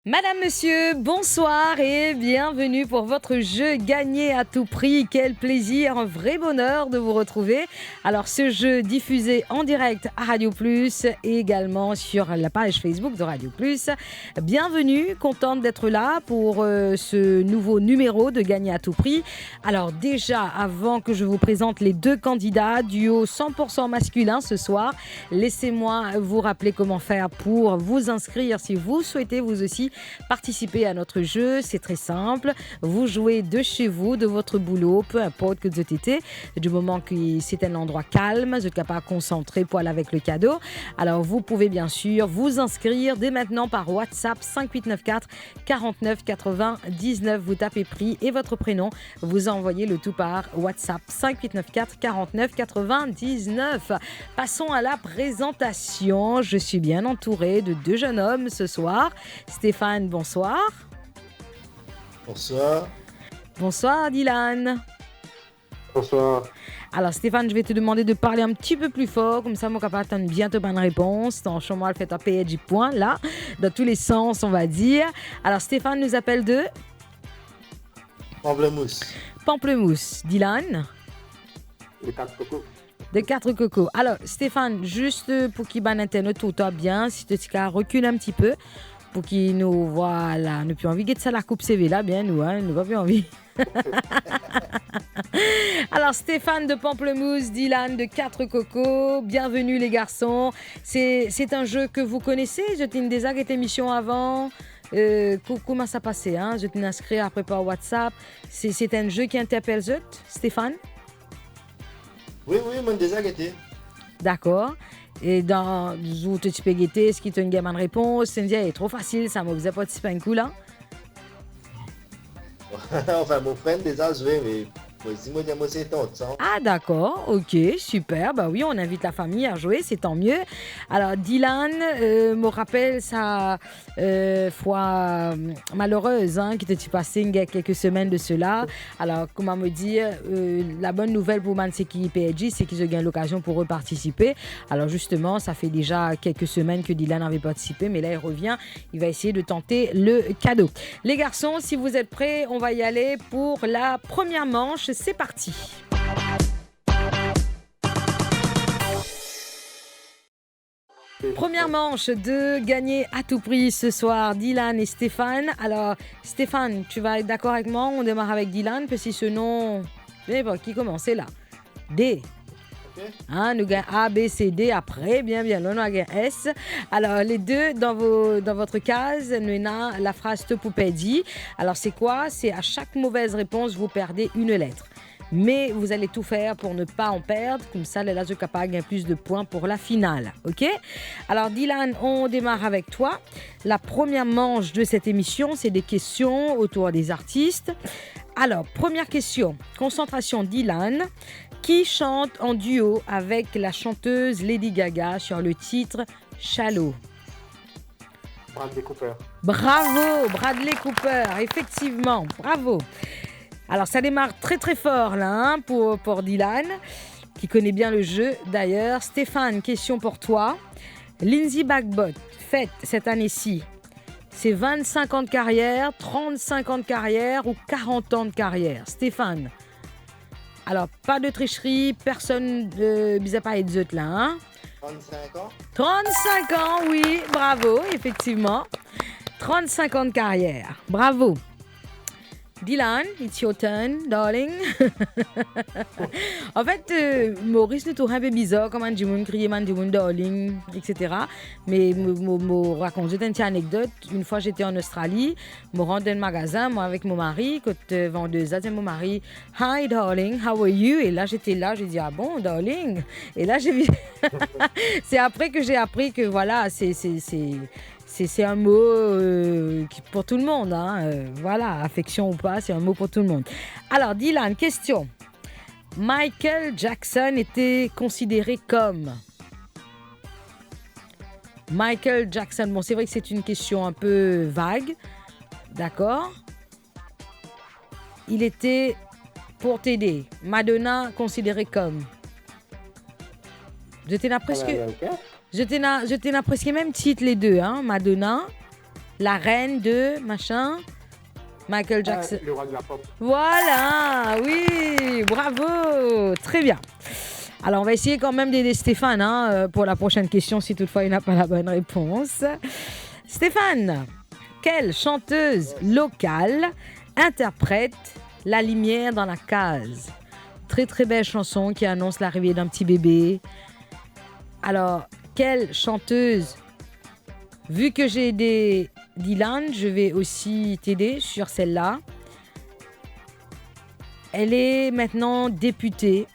Madame, monsieur, bonsoir et bienvenue pour votre jeu gagné à tout prix. Quel plaisir, un vrai bonheur de vous retrouver. Alors, ce jeu diffusé en direct à Radio Plus et également sur la page Facebook de Radio Plus. Bienvenue, contente d'être là pour ce nouveau numéro de gagné à tout prix. Alors déjà, avant que je vous présente les deux candidats, duo 100% masculin ce soir, laissez-moi vous rappeler comment faire pour vous inscrire si vous souhaitez vous aussi participer à notre jeu. C'est très simple. Vous jouez de chez vous, de votre boulot, peu importe que vous êtes, du moment que c'est un endroit calme, vous êtes capable de concentrer pour aller avec le cadeau. Alors, vous pouvez bien sûr vous inscrire dès maintenant par WhatsApp 5894 49 99. Vous tapez prix et votre prénom. Vous envoyez le tout par WhatsApp 5894 49 99. Passons à la présentation. Je suis bien entourée de deux jeunes hommes ce soir. Stéphane, bonsoir. Bonsoir. Bonsoir, Dylan. Bonsoir. Alors, Stéphane, je vais te demander de parler un petit peu plus fort, comme ça, mon capable t'entend bien te bonne réponse. Ton chemin, le fait taper 10 points, là, dans tous les sens, on va dire. Alors, Stéphane nous appelle de Pamplemousse. Pamplemousse. Dylan Les 4 cocos. de 4 cocos. Alors, Stéphane, juste pour qu'il banne internet tout bien, si tu recule un petit peu, pour qu'il nous voit là, nous plus envie de ça la coupe CV là, bien nous, hein, nous pas plus envie. Alors, Stéphane de Pamplemousse, Dylan de 4 cocos, bienvenue les garçons. C'est un jeu que vous connaissez, je t'ai déjà cette émission avant. Comment ça passait, hein? Je t'ai inscrit après par WhatsApp. C'est un jeu qui interpelle Stéphane? Oui, moi déjà guetté. D'accord. Et dans où tu peux guetter, ce qui te une gamme de réponse, c'est est trop facile, ça me faisait participer un coup là. Enfin, mon frère déjà joué, mais moi c'est tant ça. Ah d'accord, ok, super. Bah oui, on invite la famille à jouer, c'est tant mieux. Alors Dylan me rappelle sa fois malheureuse qui était passée il y a quelques semaines de cela. Alors comment me dire, la bonne nouvelle pour Man Seki PSG, c'est qu'ils ont gagné l'occasion pour eux participer. Alors justement, ça fait déjà quelques semaines que Dylan avait participé, mais là il revient, il va essayer de tenter le cadeau. Les garçons, si vous êtes prêts, on va y aller pour la première manche. C'est parti. Première manche de gagner à tout prix ce soir, Dylan et Stéphane. Alors, Stéphane, tu vas être d'accord avec moi? On démarre avec Dylan, parce que ce nom, je ne sais pas qui commence, c'est là. D. Ok. Hein, nous gagnons A, B, C, D. Après, bien, là, nous gagnons S. Alors, les deux, dans votre case, nous avons la phrase te poupée dit. Alors, c'est quoi? C'est à chaque mauvaise réponse, vous perdez une lettre. Mais vous allez tout faire pour ne pas en perdre. Comme ça, les Lazio Kappa gagnent plus de points pour la finale. OK? Alors, Dylan, on démarre avec toi. La première manche de cette émission, c'est des questions autour des artistes. Alors, première question. Concentration, Dylan. Qui chante en duo avec la chanteuse Lady Gaga sur le titre Shallow? Bradley Cooper. Bravo, Bradley Cooper, effectivement, bravo. Alors ça démarre très très fort là pour Dylan, qui connaît bien le jeu d'ailleurs. Stéphane, question pour toi. Lindsay Bagbot fête cette année-ci ses 25 ans de carrière, 35 ans de carrière ou 40 ans de carrière. Stéphane. Alors, pas de tricherie, personne ne bisa pas être là, hein? 35 ans. 35 ans, oui, bravo, effectivement. 35 ans de carrière, bravo. Dylan, it's your turn, darling. En fait, Maurice nous trouve un peu bizarre, comment du monde crier, man du monde darling, etc. Mais je raconte une petite anecdote. Une fois, j'étais en Australie, je rentre dans un magasin, moi avec mon mari, quand vendeuse, c'est mon mari, hi darling, how are you? Et là, j'étais là, j'ai dit, ah bon, darling? Et là, j'ai vu. C'est après que j'ai appris que voilà, c'est un mot pour tout le monde. Voilà, affection ou pas, c'est un mot pour tout le monde. Alors, Dylan, question. Michael Jackson était considéré comme... Michael Jackson, bon, c'est vrai que c'est une question un peu vague. D'accord? Il était, pour t'aider, Madonna considérée comme... Je t'ai presque... Je t'ai presque même titre les deux, hein? Madonna, la reine de machin Michael Jackson. Le roi de la pop. Voilà, oui, bravo, très bien. Alors, on va essayer quand même d'aider Stéphane pour la prochaine question, si toutefois il n'a pas la bonne réponse. Stéphane, quelle chanteuse locale interprète La lumière dans la case? Très très belle chanson qui annonce l'arrivée d'un petit bébé. Alors, quelle chanteuse? Vu que j'ai aidé Dylan, je vais aussi t'aider sur celle-là. Elle est maintenant députée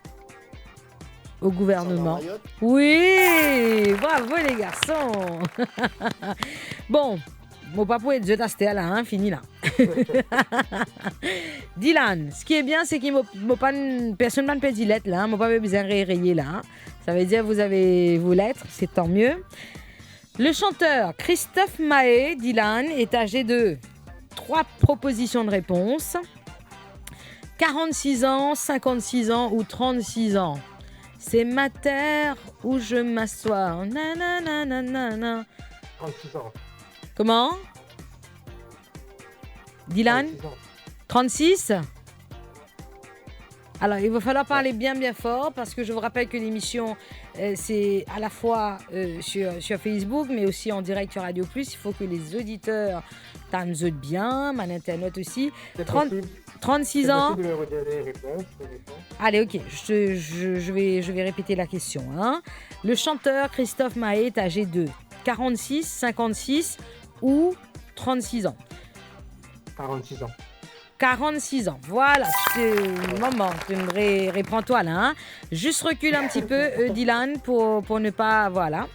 au gouvernement. Oui, bravo les garçons. Bon, mon papa est déjà testé là, fini là. Dylan, ce qui est bien, c'est qu'il personne n'a pas de lettre là, mon papa besoin de rayer là. Ça veut dire que vous avez vos lettres, c'est tant mieux. Le chanteur Christophe Maé, Dylan, est âgé de 3 propositions de réponse. 46 ans, 56 ans ou 36 ans. C'est ma terre où je m'assois. Nanana. 36 ans. Comment? Dylan? 36 ans. 36? Alors, il va falloir parler bien fort parce que je vous rappelle que l'émission, c'est à la fois sur Facebook, mais aussi en direct sur Radio Plus. Il faut que les auditeurs t'entendent bien, mon internet aussi. 36 ans. C'est possible de redire les réponses. Allez, ok, je vais répéter la question. Le chanteur Christophe Maé est âgé de 46, 56 ou 36 ans? 46 ans. 46 ans. Voilà, maman, tu me reprends-toi là. Juste recule un petit peu, Dylan, pour ne pas... Voilà.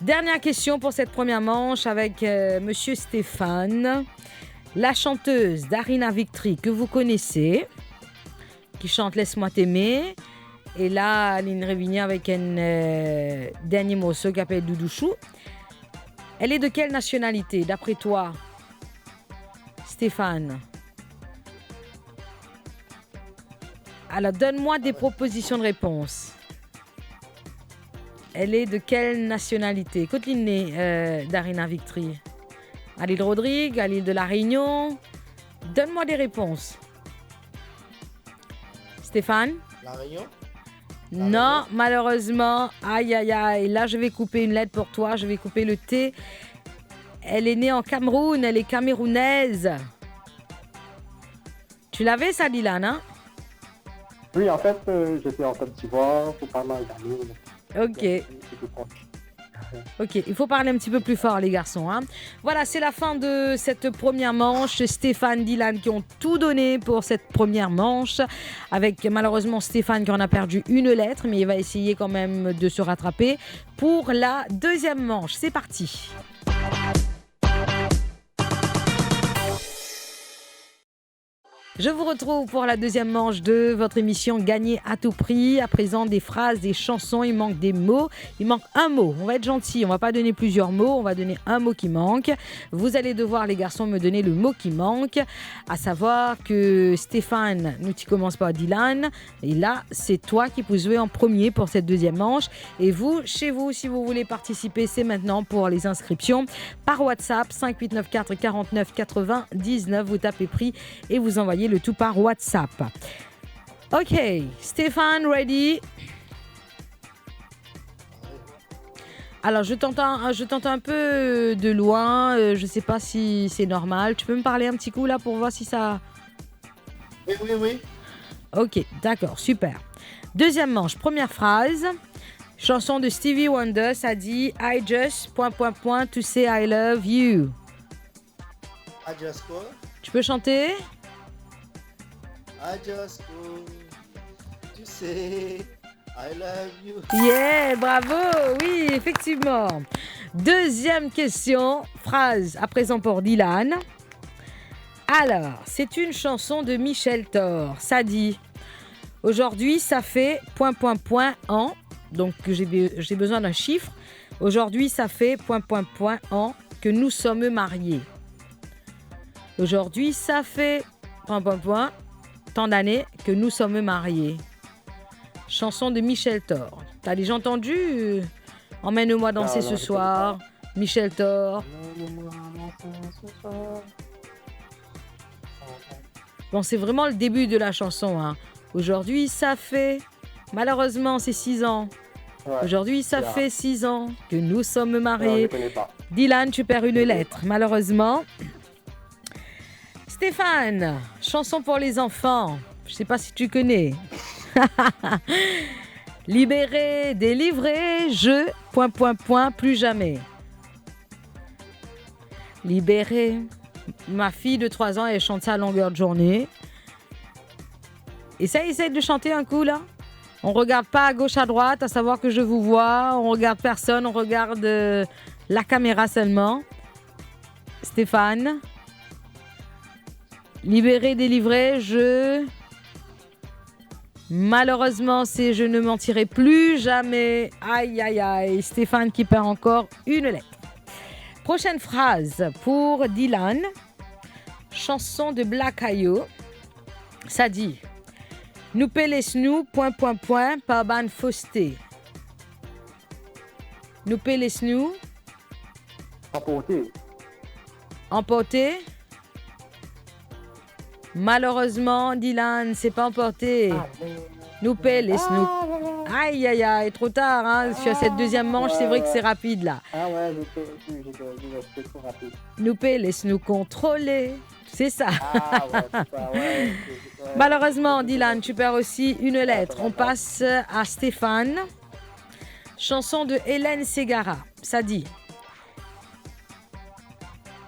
Dernière question pour cette première manche avec Monsieur Stéphane. La chanteuse Darina Victory, que vous connaissez, qui chante Laisse-moi t'aimer. Et là, elle est réunie avec un dernier morceau qui s'appelle Doudouchou. Elle est de quelle nationalité, d'après toi, Stéphane? Alors, donne-moi des propositions de réponse. Elle est de quelle nationalité? Côte-Linnée, Darina Victory. À l'île Rodrigue, à l'île de la Réunion. Donne-moi des réponses. Stéphane? La Réunion? Non, malheureusement. Aïe, aïe, aïe. Là, je vais couper une lettre pour toi. Je vais couper le T. Elle est née en Cameroun. Elle est camerounaise. Tu l'avais, ça, Dylan, hein? Oui, en fait, j'étais en Côte d'Ivoire pour pas mal d'années. Ok. Ok, il faut parler un petit peu plus fort, les garçons. Voilà, c'est la fin de cette première manche. Stéphane, Dylan qui ont tout donné pour cette première manche. Avec malheureusement Stéphane qui en a perdu une lettre, mais il va essayer quand même de se rattraper pour la deuxième manche. C'est parti. Je vous retrouve pour la deuxième manche de votre émission Gagner à tout prix. À présent, des phrases, des chansons, il manque des mots. Il manque un mot. On va être gentil, on va pas donner plusieurs mots, on va donner un mot qui manque. Vous allez devoir, les garçons, me donner le mot qui manque. À savoir que Stéphane, nous tu commences par Dylan. Et là, c'est toi qui peux jouer en premier pour cette deuxième manche. Et vous, chez vous, si vous voulez participer, c'est maintenant pour les inscriptions. Par WhatsApp, 5894 49 99. Vous tapez prix et vous envoyez le tout par WhatsApp. Ok, Stéphane, ready? Alors, je t'entends un peu de loin. Je ne sais pas si c'est normal. Tu peux me parler un petit coup là pour voir si ça... Oui. Ok, d'accord, super. Deuxième manche, première phrase. Chanson de Stevie Wonder, ça dit I just... to say I love you. I just go. Tu peux chanter? I just go to say I love you. Yeah, bravo, oui, effectivement. Deuxième question, phrase à présent pour Dylan. Alors, c'est une chanson de Michel Thor. Ça dit, aujourd'hui, ça fait ... en. Donc, j'ai besoin d'un chiffre. Aujourd'hui, ça fait ... en que nous sommes mariés. Aujourd'hui, ça fait ... tant d'années que nous sommes mariés. Chanson de Michel Thor. T'as déjà entendu Emmène-moi danser ce soir. Michel Thor. Bon, c'est vraiment le début de la chanson. Hein. Aujourd'hui, ça fait... Malheureusement, c'est 6 ans. Ouais. Aujourd'hui, ça fait 6 ans que nous sommes Non, je mariés. ne connais pas. Dylan, tu perds une lettre, malheureusement. Stéphane, chanson pour les enfants. Je sais pas si tu connais. Libéré, délivré, je, ... plus jamais. Libéré. Ma fille de 3 ans, elle chante ça à longueur de journée. Essaye de chanter un coup, là. On regarde pas à gauche, à droite, à savoir que je vous vois. On regarde personne, on regarde la caméra seulement. Stéphane. Libéré, délivré, je... Malheureusement, c'est je ne mentirai plus jamais. Aïe, aïe, aïe. Stéphane qui perd encore une lettre. Prochaine phrase pour Dylan. Chanson de Black Ayo. Ça dit... Nous les par ban fausté. Nous les Emporté. emporté. Malheureusement, Dylan, c'est pas emporté. Nous les Aïe, aïe, aïe, trop tard. Hein. Sur cette deuxième manche, c'est vrai que c'est rapide là. Ah ouais, j'étais trop rapide. Nous laisse-nous contrôler. C'est ça. Ah ouais, c'est ça, ouais. Malheureusement, Dylan, tu perds aussi une lettre. On passe à Stéphane. Chanson de Hélène Ségara. Ça dit.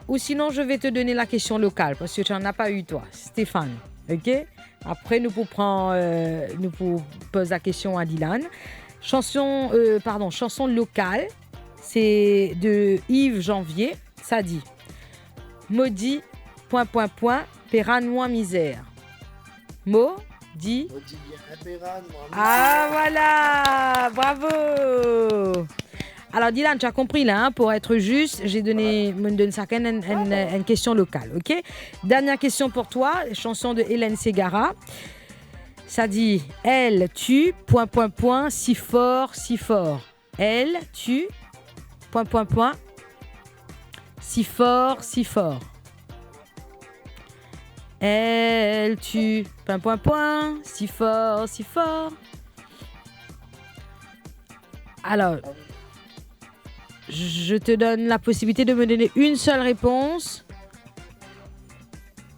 Ou sinon, je vais te donner la question locale parce que tu n'en as pas eu, toi, Stéphane. OK? Après, nous pouvons poser la question à Dylan. Chanson locale. C'est de Yves Janvier. Ça dit. Maudit, ... Perranois misère. Maudit. Ah, voilà. Bravo. Alors, Dylan, tu as compris là, hein, pour être juste, j'ai donné une question locale, ok? Dernière question pour toi, chanson de Hélène Ségara. Ça dit, elle tue, ... si fort, si fort. Elle tue, ... si fort, si fort. Elle tue, ... si fort, si fort. Alors... Je te donne la possibilité de me donner une seule réponse.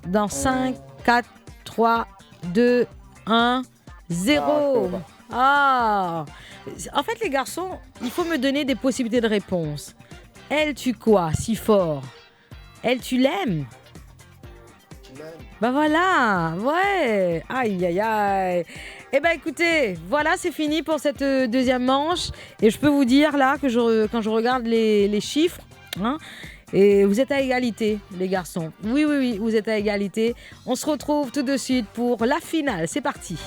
Dans 5, 4, 3, 2, 1, 0. Ah. En fait, les garçons, il faut me donner des possibilités de réponse. Elle tue quoi si fort? Elle tu l'aimes? Bah voilà, ouais. Aïe, aïe, aïe. Eh ben écoutez, voilà, c'est fini pour cette deuxième manche. Et je peux vous dire là que quand je regarde les chiffres, hein, et vous êtes à égalité, les garçons. Oui, oui, oui, vous êtes à égalité. On se retrouve tout de suite pour la finale. C'est parti.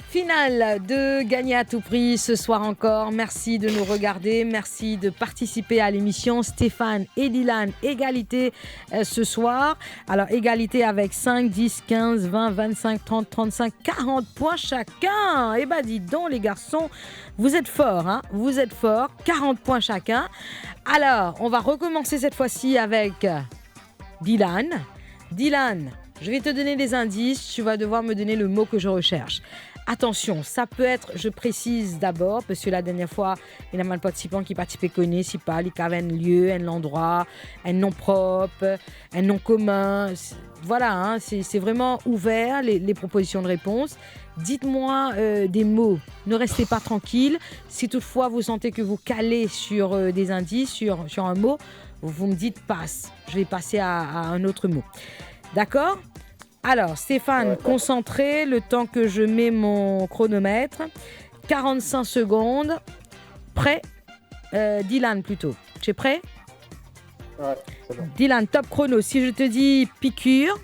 Finale de Gagner à tout prix ce soir encore. Merci de nous regarder, merci de participer à l'émission. Stéphane et Dylan, égalité ce soir. Alors égalité avec 5, 10, 15, 20, 25, 30, 35, 40 points chacun. Eh ben dis donc les garçons, vous êtes forts, hein, vous êtes forts, 40 points chacun. Alors, on va recommencer cette fois-ci avec Dylan. Dylan, je vais te donner des indices, tu vas devoir me donner le mot que je recherche. Attention, ça peut être, je précise d'abord, parce que la dernière fois, il y a mal participants qui participaient connaissent, si pas, il y avait un lieu, un endroit, un nom propre, un nom commun. Voilà, hein, c'est vraiment ouvert, les propositions de réponse. Dites-moi des mots, ne restez pas tranquille. Si toutefois vous sentez que vous calez sur des indices, sur un mot, vous me dites passe. Je vais passer à un autre mot. D'accord ? Alors, Stéphane, concentré, le temps que je mets mon chronomètre. 45 secondes. Prêt ? Dylan, plutôt. Tu es prêt ? Ouais, c'est bon. Dylan, top chrono. Si je te dis piqûre.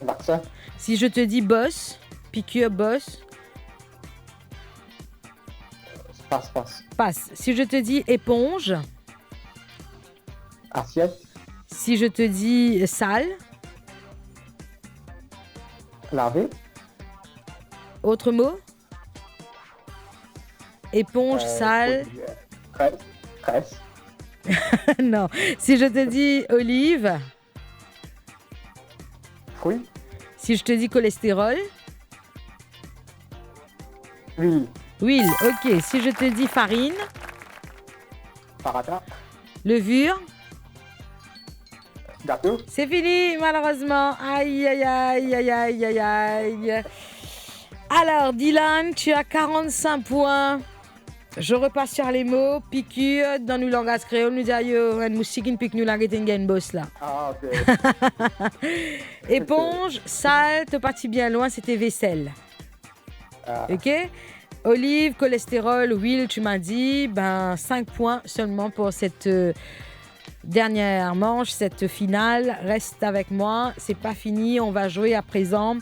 Vaccin. Si je te dis bosse. Piqûre, bosse. Passe. Passe. Si je te dis éponge. Assiette. Si je te dis salle. Laver. Autre mot ? éponge, sale. Tresse. Non. Si je te dis olive, Fruit. si je te dis cholestérol, Huile. huile. Ok. Si je te dis farine, Paradis. levure, Gâteau. c'est fini malheureusement. Aïe, aïe, aïe, aïe, aïe, aïe, aïe. Alors, Dylan, tu as 45 points. Je repasse sur les mots. Piqûre, dans le langage créole, nous disons une musique pique nous la une boss là. Ah, ok. Éponge, sale, t'es parti bien loin, c'était vaisselle. Ah, Ok? Olive, cholestérol, huile, tu m'as dit. 5 points seulement pour cette dernière manche, cette finale. Reste avec moi, c'est pas fini. On va jouer à présent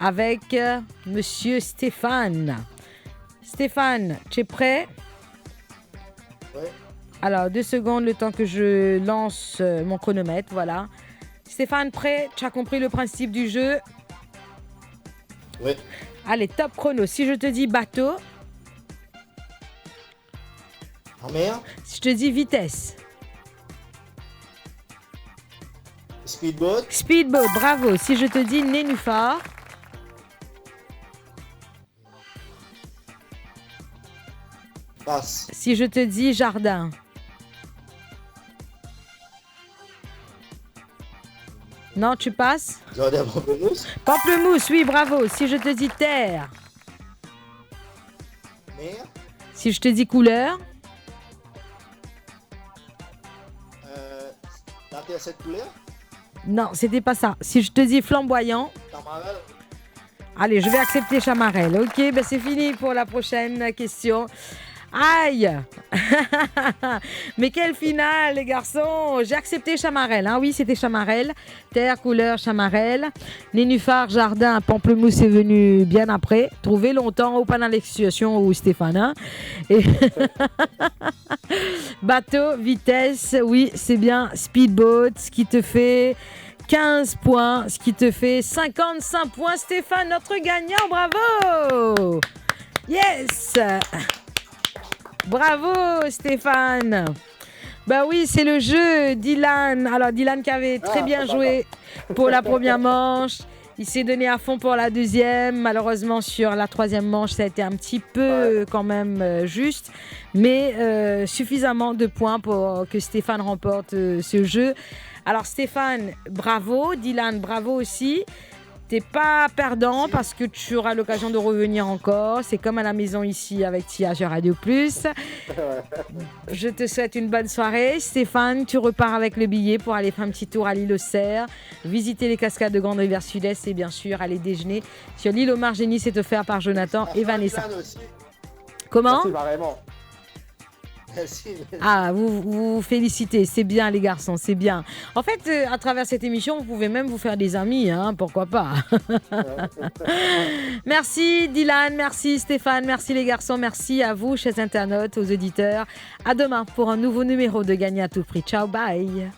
avec Monsieur Stéphane. Stéphane, tu es prêt? Ouais. Alors, 2 secondes, le temps que je lance mon chronomètre, voilà. Stéphane, prêt? Tu as compris le principe du jeu? Ouais. Allez, top chrono. Si je te dis bateau, En mer. si je te dis vitesse. Speedboat. Speedboat, bravo. Si je te dis nénuphar, Passe. si je te dis jardin, non, tu passes. Jardin pamplemousse. Pamplemousse, oui, bravo. Si je te dis terre, Mer. si je te dis couleur, La terre, cette couleur. non, c'était pas ça. Si je te dis flamboyant, Tamarelle. allez, je vais accepter chamarelle. Ok, ben c'est fini pour la prochaine question. Aïe. Mais quelle finale, les garçons. J'ai accepté chamarelle. Hein. Oui, c'était chamarelle. Terre, couleur, chamarelle. Nénuphar, jardin, pamplemousse est venu bien après. Trouvé longtemps au panel situation où Stéphane. Hein. Et bateau, vitesse, oui, c'est bien. Speedboat, ce qui te fait 15 points, ce qui te fait 55 points. Stéphane, notre gagnant, bravo. Yes. Bravo Stéphane. Bah oui, c'est le jeu Dylan. Alors Dylan qui avait très bien joué pour la première manche. Il s'est donné à fond pour la deuxième. Malheureusement, sur la troisième manche, ça a été un petit peu quand même juste. Mais suffisamment de points pour que Stéphane remporte ce jeu. Alors Stéphane, bravo. Dylan, bravo aussi. T'es pas perdant parce que tu auras l'occasion de revenir encore. C'est comme à la maison ici avec Tia sur Radio Plus. Je te souhaite une bonne soirée. Stéphane, tu repars avec le billet pour aller faire un petit tour à l'île aux Cerfs, visiter les cascades de Grande Rivière Sud-Est et bien sûr aller déjeuner sur l'île aux Margénie. C'est offert par Jonathan et Vanessa. Comment? merci, vraiment. Merci. Ah, vous félicitez, c'est bien les garçons, c'est bien. En fait, à travers cette émission, vous pouvez même vous faire des amis, hein, pourquoi pas. Merci Dylan, merci Stéphane, merci les garçons, merci à vous, chers internautes, aux auditeurs. À demain pour un nouveau numéro de Gagner à tout prix. Ciao, bye.